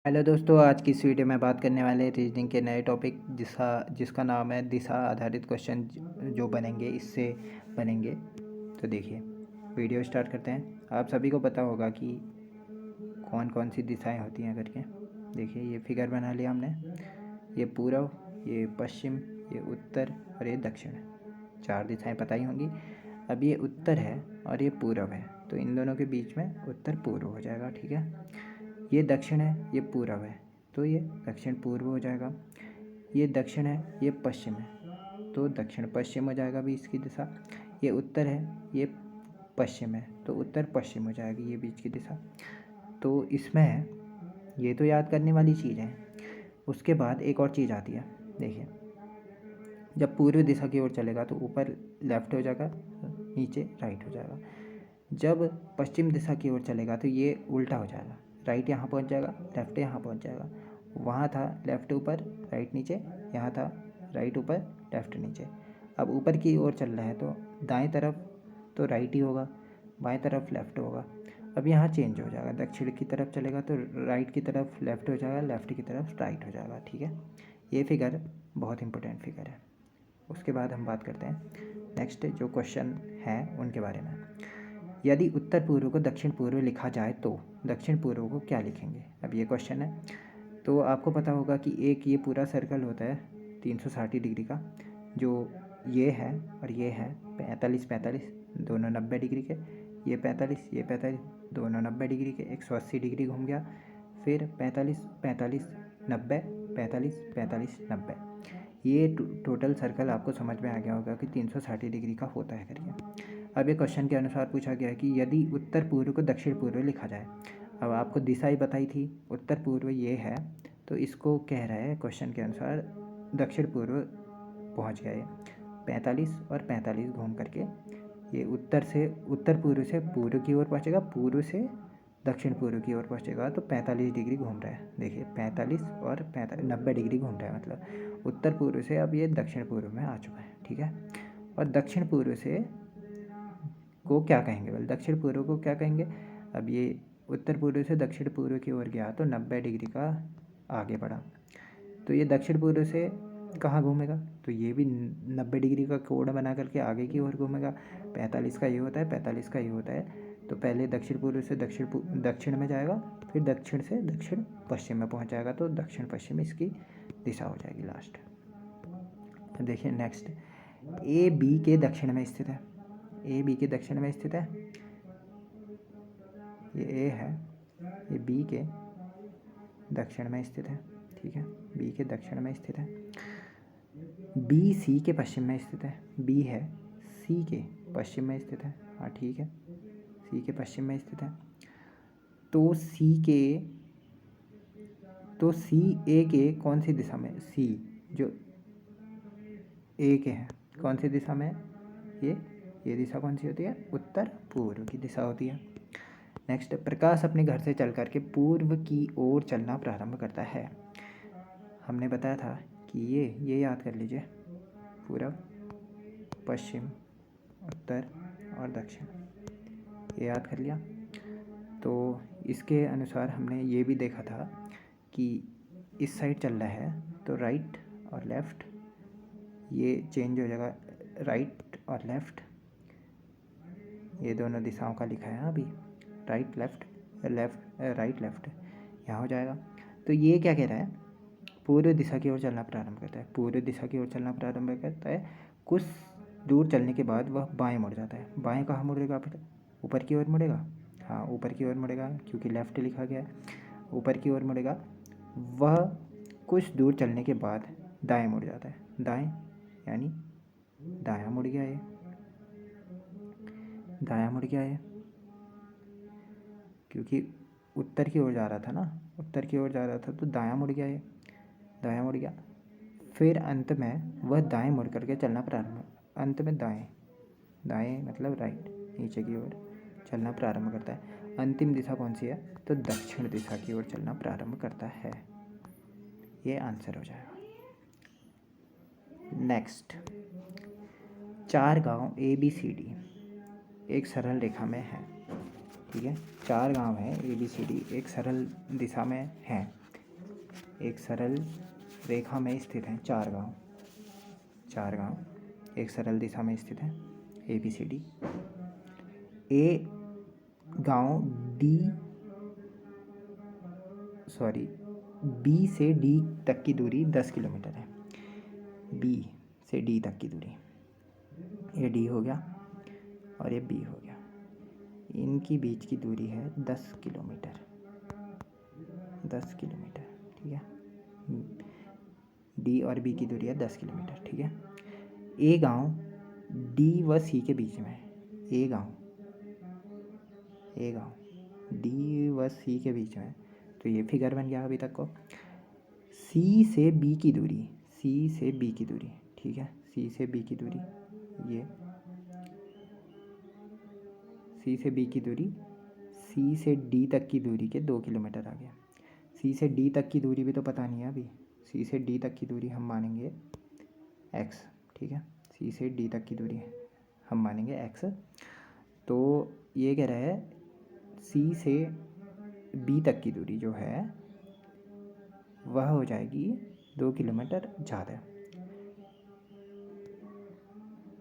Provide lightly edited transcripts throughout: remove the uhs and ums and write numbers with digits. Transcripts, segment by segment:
Hello दोस्तों, आज की इस वीडियो में बात करने वाले हैं रीजनिंग के नए टॉपिक जिसका नाम है दिशा आधारित क्वेश्चन जो बनेंगे इससे बनेंगे। तो देखिए, वीडियो स्टार्ट करते हैं। आप सभी को पता होगा कि कौन कौन सी दिशाएं होती हैं करके। देखिए, ये फिगर बना लिया हमने। ये पूर्व, ये पश्चिम, ये उत्तर और ये दक्षिण। 4 दिशाएं पता ही होंगी। अब ये उत्तर है और ये पूर्व है, तो इन दोनों के बीच में उत्तर पूर्व हो जाएगा। ठीक है, ये दक्षिण है, ये पूर्व है, तो ये दक्षिण पूर्व हो जाएगा। ये दक्षिण है, ये पश्चिम है, तो दक्षिण पश्चिम हो जाएगा भी इसकी दिशा। ये उत्तर है, ये पश्चिम है, तो उत्तर पश्चिम हो जाएगी ये बीच की दिशा। तो इसमें ये तो याद करने वाली चीज़ है। उसके बाद एक और चीज़ आती है। देखिए, जब पूर्व दिशा की ओर चलेगा तो ऊपर लेफ्ट हो जाएगा, नीचे राइट हो जाएगा। जब पश्चिम दिशा की ओर चलेगा तो ये उल्टा हो जाएगा, राइट यहाँ पहुँच जाएगा, लेफ्ट यहाँ पहुँच जाएगा। वहाँ था लेफ्ट ऊपर राइट नीचे, यहाँ था राइट ऊपर लेफ्ट नीचे। अब ऊपर की ओर चल रहा है तो दाएं तरफ तो राइट ही होगा, बाएं तरफ लेफ्ट होगा। अब यहाँ चेंज हो जाएगा, दक्षिण की तरफ चलेगा तो राइट की तरफ लेफ्ट हो जाएगा, लेफ्ट की तरफ राइट हो जाएगा। ठीक है, ये फिगर बहुत इंपॉर्टेंट फिगर है। उसके बाद हम बात करते हैं नेक्स्ट जो क्वेश्चन हैं उनके बारे में। यदि उत्तर पूर्व को दक्षिण पूर्व लिखा जाए तो दक्षिण पूर्व को क्या लिखेंगे? अब ये क्वेश्चन है। तो आपको पता होगा कि एक ये पूरा सर्कल होता है 360 डिग्री का, जो ये है और ये है 45 45, दोनों 90 डिग्री के। ये 45, ये 45, दोनों 90 डिग्री के, 180 डिग्री घूम गया। फिर 45 45 90, 45 45 90। ये टोटल सर्कल आपको समझ में आ गया होगा कि 360 डिग्री का होता है करके। अब ये क्वेश्चन के अनुसार पूछा गया है कि यदि उत्तर पूर्व को दक्षिण पूर्व लिखा जाए। अब आपको दिशा ही बताई थी, उत्तर पूर्व ये है, तो इसको कह रहा है क्वेश्चन के अनुसार दक्षिण पूर्व पहुंच गए। 45 और 45 घूम करके ये उत्तर पूर्व से पूर्व की ओर पहुंचेगा, पूर्व से दक्षिण पूर्व की ओर पहुंचेगा, तो 45 डिग्री घूम रहा है। देखिए, 45 और 45 90 डिग्री घूम रहा है, मतलब उत्तर पूर्व से अब ये दक्षिण पूर्व में आ चुका है। ठीक है, और दक्षिण पूर्व से को क्या कहेंगे? बोले दक्षिण पूर्व को क्या कहेंगे? अब ये उत्तर पूर्व से दक्षिण पूर्व की ओर गया तो 90 डिग्री का आगे बढ़ा, तो ये दक्षिण पूर्व से कहाँ घूमेगा? तो ये भी 90 डिग्री का कोण बना करके आगे की ओर घूमेगा। 45 का ये होता है, 45 का ये होता है, तो पहले दक्षिण पूर्व से दक्षिण में जाएगा, फिर दक्षिण से दक्षिण पश्चिम में पहुंच जाएगा, तो दक्षिण पश्चिम इसकी दिशा हो जाएगी लास्ट। देखिए नेक्स्ट, ए बी के दक्षिण में स्थित है। ए बी के दक्षिण में स्थित है, ये ए है, ये बी के दक्षिण में स्थित है। ठीक है, बी के दक्षिण में स्थित है। बी सी के पश्चिम में स्थित है। बी है, सी के पश्चिम में स्थित है। हाँ ठीक है, सी के पश्चिम में स्थित है। तो सी ए के कौन सी दिशा में? सी जो ए के हैं कौन सी दिशा में? ये दिशा कौन सी होती है? उत्तर पूर्व की दिशा होती है। नेक्स्ट, प्रकाश अपने घर से चल करके पूर्व की ओर चलना प्रारंभ करता है। हमने बताया था कि ये याद कर लीजिए, पूर्व, पश्चिम, उत्तर और दक्षिण, ये याद कर लिया। तो इसके अनुसार हमने ये भी देखा था कि इस साइड चल रहा है तो राइट और लेफ़्ट ये चेंज हो जाएगा, राइट और लेफ़्ट ये दोनों दिशाओं का लिखा है अभी, राइट लेफ़्ट, राइट लेफ़्ट यहाँ हो जाएगा। तो ये क्या कह रहा है? पूर्व दिशा की ओर चलना प्रारंभ करता है। पूर्व दिशा की ओर चलना प्रारंभ करता है, कुछ दूर चलने के बाद वह बाएं मुड़ जाता है। बाएं कहाँ मुड़ेगा फिर? ऊपर की ओर मुड़ेगा। हाँ, ऊपर की ओर मुड़ेगा, क्योंकि लेफ़्ट लिखा गया है, ऊपर की ओर मुड़ेगा। वह कुछ दूर चलने के बाद दाएं मुड़ जाता है। दाएं यानी दायां मुड़ गया, ये दायां मुड़ गया, ये क्योंकि उत्तर की ओर जा रहा था ना, उत्तर की ओर जा रहा था तो दायां मुड़ गया, ये दायां मुड़ गया। फिर अंत में वह दाएं मुड़ करके चलना प्रारंभ, अंत में दाएं, दाएं मतलब राइट, नीचे की ओर चलना प्रारंभ करता है। अंतिम दिशा कौन सी है? तो दक्षिण दिशा की ओर चलना प्रारंभ करता है। ये आंसर हो जाएगा। नेक्स्ट, 4 गांव ए बी सी डी एक सरल रेखा में है। ठीक है, 4 गांव हैं ए बी सी डी एक सरल दिशा में हैं। एक सरल रेखा में स्थित हैं चार गांव एक सरल दिशा में स्थित हैं ABCD। ए गांव बी से डी तक की दूरी 10 किलोमीटर है। बी से डी तक की दूरी, ये डी हो गया और ये बी हो गया, इनकी बीच की दूरी है 10 किलोमीटर। 10 किलोमीटर, ठीक है। डी और बी की दूरी है 10 किलोमीटर, ठीक है। ए गांव डी व सी के बीच में है। ए गांव डी व सी के बीच में, तो ये फिगर बन गया अभी तक को। सी से बी की दूरी, ठीक है। सी से बी की दूरी, ये सी से बी की दूरी सी से डी तक की दूरी के 2 किलोमीटर आ गया। सी से डी तक की दूरी भी तो पता नहीं है अभी। सी से डी तक की दूरी हम मानेंगे x, ठीक है। सी से डी तक की दूरी हम मानेंगे x। तो ये कह रहा है सी से बी तक की दूरी जो है वह हो जाएगी 2 किलोमीटर ज़्यादा,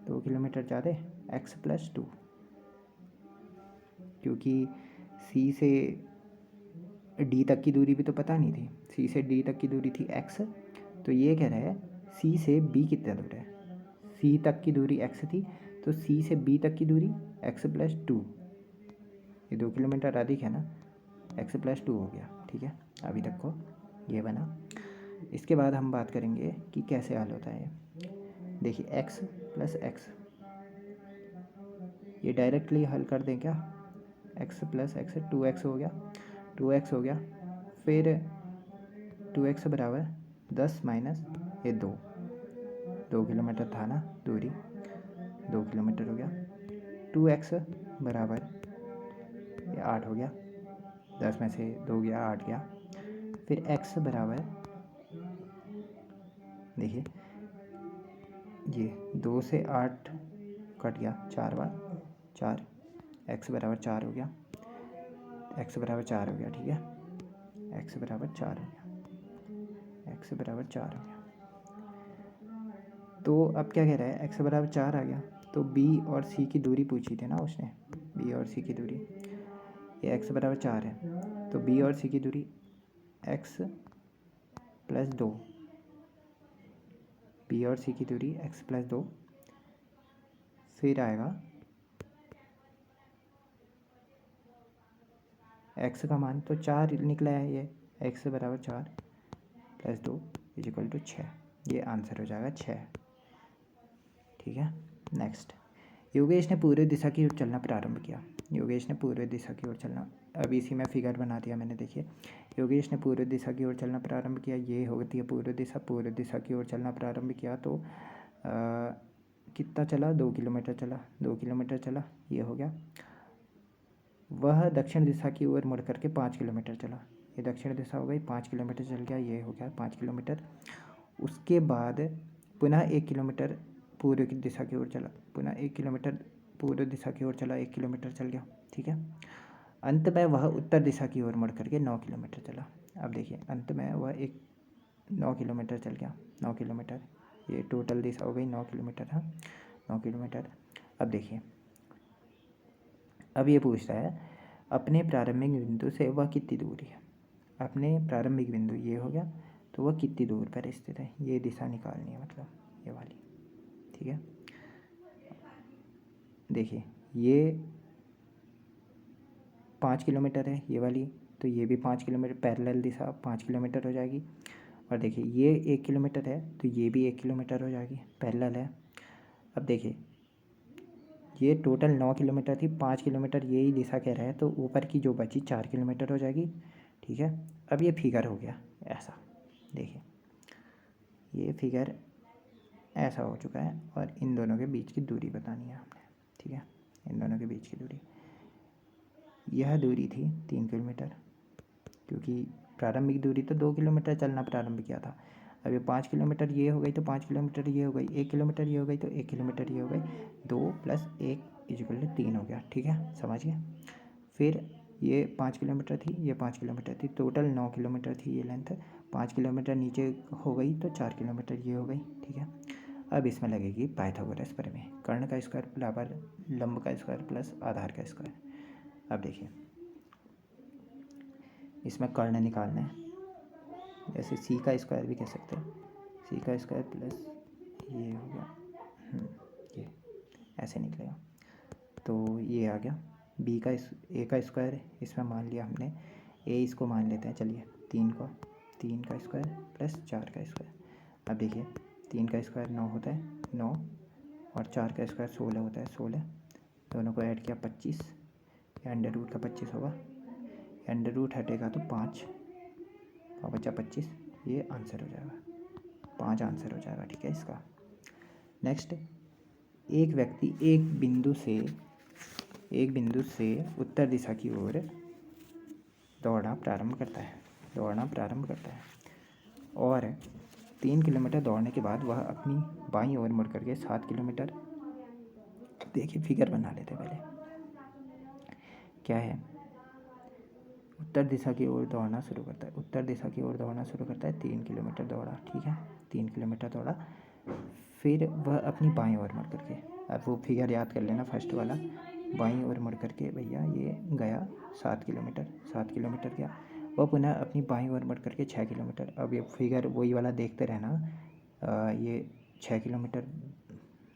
2 किलोमीटर ज़्यादा x+2, क्योंकि सी से डी तक की दूरी भी तो पता नहीं थी। सी से डी तक की दूरी थी x, तो ये कह रहा है सी से बी कितना दूर है। सी तक की दूरी x थी, तो सी से बी तक की दूरी x+2, ये 2 किलोमीटर अधिक है ना, x+2 हो गया, ठीक है। अभी तक को ये बना। इसके बाद हम बात करेंगे कि कैसे हल होता है। देखिए x+x, ये डायरेक्टली हल कर दें क्या। x+x 2x हो गया, 2x हो गया। फिर 2x बराबर 10 माइनस ये 2 किलोमीटर था ना दूरी, 2 किलोमीटर हो गया। 2x बराबर ये 8 हो गया, 10 में से 2 गया 8 गया। फिर x बराबर, देखिए ये 2 से 8 कट गया, 4 बार 4, x बराबर 4 हो गया, x बराबर 4 हो गया, ठीक है। x बराबर 4 हो गया, x बराबर 4 हो गया। तो अब क्या कह रहा है, x बराबर 4 आ गया, तो b और c की दूरी पूछी थी ना उसने, b और c की दूरी, ये x बराबर 4 है, तो b और c की दूरी x+2, b और c की दूरी x+2, फिर आएगा x का मान तो 4 निकला है, ये x बराबर 4 + 2 = 6, ये आंसर हो जाएगा 6, ठीक है। नेक्स्ट, योगेश ने पूर्व दिशा की ओर चलना प्रारंभ किया। योगेश ने पूर्व दिशा की ओर चलना, अब इसी में फिगर बना दिया मैंने। देखिए योगेश ने पूर्व दिशा की ओर चलना प्रारंभ किया, ये होती है पूर्व दिशा की ओर चलना प्रारंभ किया, तो कितना चला, 2 किलोमीटर चला, 2 किलोमीटर चला, ये हो गया। वह दक्षिण दिशा की ओर मुड़ करके 5 किलोमीटर चला, ये दक्षिण दिशा हो गई, 5 किलोमीटर चल गया, ये हो गया 5 किलोमीटर। उसके बाद पुनः 1 किलोमीटर पूर्व की दिशा की ओर चला, पुनः 1 किलोमीटर पूर्व दिशा की ओर चला, 1 किलोमीटर चल गया, ठीक है। अंत में वह उत्तर दिशा की ओर मुड़ करके 9 किलोमीटर चला। अब देखिए अंत में वह 9 किलोमीटर चल गया, 9 किलोमीटर, ये टोटल दिशा हो गई 9 किलोमीटर, हाँ 9 किलोमीटर। अब देखिए, अब ये पूछ रहा है अपने प्रारंभिक बिंदु से वह कितनी दूर है। अपने प्रारंभिक बिंदु ये हो गया, तो वह कितनी दूर पर स्थित है, ये दिशा निकालनी है, मतलब ये वाली, ठीक है। देखिए ये 5 किलोमीटर है ये वाली, तो ये भी 5 किलोमीटर, पैरेलल दिशा 5 किलोमीटर हो जाएगी। और देखिए ये 1 किलोमीटर है, तो ये भी 1 किलोमीटर हो जाएगी, पैरेलल है। अब देखिए ये टोटल 9 किलोमीटर थी, 5 किलोमीटर यही दिशा कह रहा है, तो ऊपर की जो बची 4 किलोमीटर हो जाएगी, ठीक है। अब ये फिगर हो गया ऐसा, देखिए ये फिगर ऐसा हो चुका है, और इन दोनों के बीच की दूरी बतानी है हमने, ठीक है। इन दोनों के बीच की दूरी, यह दूरी थी 3 किलोमीटर, क्योंकि प्रारंभिक दूरी तो 2 किलोमीटर चलना प्रारंभ किया था। अब ये 5 किलोमीटर ये हो गई, तो 5 किलोमीटर ये हो गई, 1 किलोमीटर ये हो गई, तो 1 किलोमीटर ये हो गई, 2 + 1 = 3 हो गया, ठीक है, समझिए। फिर ये 5 किलोमीटर थी, ये 5 किलोमीटर थी, टोटल 9 किलोमीटर थी ये लेंथ। 5 किलोमीटर नीचे हो गई तो 4 किलोमीटर ये हो गई, ठीक है। अब इसमें लगेगी पाइथागोरस प्रमेय, कर्ण का स्क्वायर बराबर लंब का स्क्वायर प्लस आधार का स्क्वायर। अब देखिए इसमें कर्ण निकालना है, जैसे सी का स्क्वायर भी कह सकते हैं, सी का स्क्वायर प्लस ये हो गया, ये ऐसे निकलेगा। तो ये आ गया बी का ए का स्क्वायर, इसमें मान लिया हमने ए, इसको मान लेते हैं चलिए 3 का स्क्वायर प्लस 4 का स्क्वायर। अब देखिए 3 का स्क्वायर 9 होता है, 9 और 4 का स्क्वायर 16 होता है, 16 दोनों को ऐड किया 25, या अंडर रूट का 25 होगा, अंडर रूट हटेगा तो 5 और बचा 25, ये आंसर हो जाएगा, 5 आंसर हो जाएगा, ठीक है इसका। नेक्स्ट, एक व्यक्ति एक बिंदु से उत्तर दिशा की ओर दौड़ना प्रारंभ करता है और 3 किलोमीटर दौड़ने के बाद वह अपनी बाईं ओर मुड़ करके 7 किलोमीटर, देखिए फिगर बना लेते हैं पहले, क्या है, उत्तर दिशा की ओर दौड़ना शुरू करता है, 3 किलोमीटर दौड़ा, ठीक है, 3 किलोमीटर दौड़ा, फिर वह अपनी बाईं ओर मुड़ करके, अब वो फिगर याद कर लेना फर्स्ट वाला, बाईं ओर मुड़ करके भैया ये गया 7 किलोमीटर गया, वह पुनः अपनी बाईं ओर मुड़ करके 6 किलोमीटर, अब ये फिगर वही वाला देखते रहना, ये 6 किलोमीटर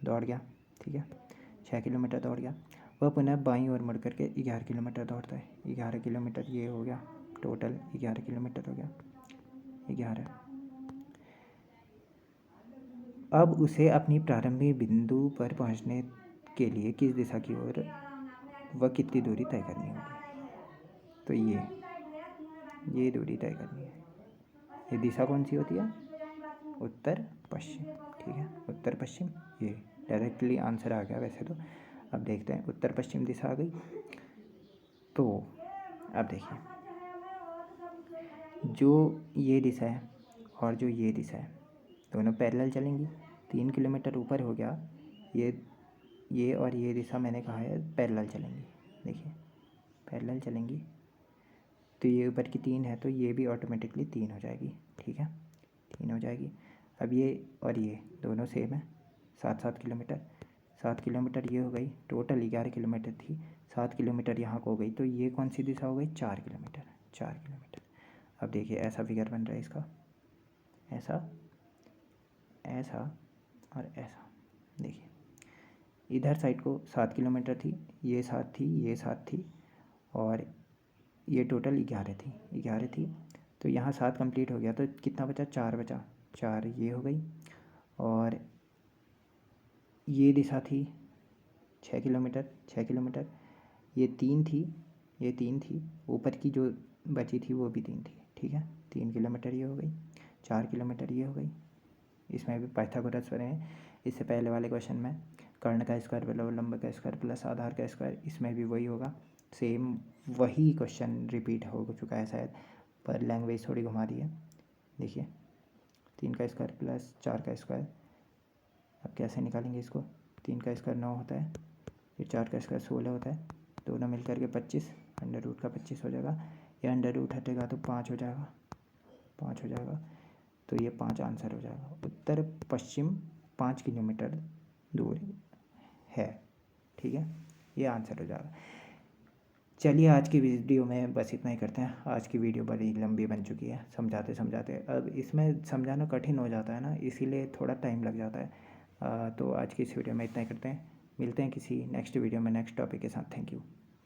दौड़ गया, ठीक है, 6 किलोमीटर दौड़ गया, वह पुनः बाईं ओर मुड़ करके 11 किलोमीटर दौड़ता है, 11 किलोमीटर ये हो गया, टोटल 11 किलोमीटर हो गया, 11। अब उसे अपनी प्रारंभिक बिंदु पर पहुंचने के लिए किस दिशा की ओर वह कितनी दूरी तय करनी होगी, तो ये दूरी तय करनी है। ये दिशा कौन सी होती है, उत्तर पश्चिम, ठीक है, उत्तर पश्चिम, ये डायरेक्टली आंसर आ गया वैसे तो। अब देखते हैं, उत्तर पश्चिम दिशा आ गई, तो अब देखिए जो ये दिशा है और जो ये दिशा है दोनों पैरेलल चलेंगी, 3 किलोमीटर ऊपर हो गया, ये और ये दिशा मैंने कहा है पैरेलल चलेंगी, देखिए पैरेलल चलेंगी, तो ये ऊपर की 3 है तो ये भी ऑटोमेटिकली 3 हो जाएगी, ठीक है, 3 हो जाएगी। अब ये और ये दोनों सेम है, 7 किलोमीटर, 7 किलोमीटर ये हो गई, टोटल 11 किलोमीटर थी, 7 किलोमीटर यहाँ को हो गई, तो ये कौन सी दिशा हो गई, 4 किलोमीटर। अब देखिए ऐसा फिगर बन रहा है इसका, ऐसा और ऐसा, देखिए इधर साइड को 7 किलोमीटर थी, ये 7 थी और ये टोटल 11 थी, तो यहाँ 7 कंप्लीट हो गया, तो कितना बचा, 4 बचा, 4 ये हो गई, और ये दिशा थी 6 किलोमीटर, ये 3 थी, ऊपर की जो बची थी वो भी 3 थी, ठीक है, 3 किलोमीटर ये हो गई, 4 किलोमीटर ये हो गई, इसमें भी पाइथागोरस प्रमेय है। इससे पहले वाले क्वेश्चन में कर्ण का स्क्वायर बराबर लंब का स्क्वायर प्लस आधार का स्क्वायर, इसमें भी वही होगा, सेम वही क्वेश्चन रिपीट हो चुका है शायद, पर लैंग्वेज थोड़ी घुमा दी है। देखिए 3 का स्क्वायर प्लस 4 का स्क्वायर, अब कैसे निकालेंगे इसको, 3 का स्क्वायर 9 होता है, ये 4 का स्क्वायर 16 होता है, दोनों मिलकर के 25, अंडर रूट का 25 हो जाएगा, ये अंडर रूट हटेगा तो 5 हो जाएगा, तो ये 5 आंसर हो जाएगा। उत्तर पश्चिम 5 किलोमीटर दूर है, ठीक है, ये आंसर हो जाएगा। चलिए आज की वीडियो में बस इतना ही करते हैं, आज की वीडियो बड़ी लंबी बन चुकी है, समझाते अब इसमें समझाना कठिन हो जाता है ना, इसीलिए थोड़ा टाइम लग जाता है। तो आज की इस वीडियो में इतना ही करते हैं, मिलते हैं किसी नेक्स्ट वीडियो में नेक्स्ट टॉपिक के साथ। Thank you.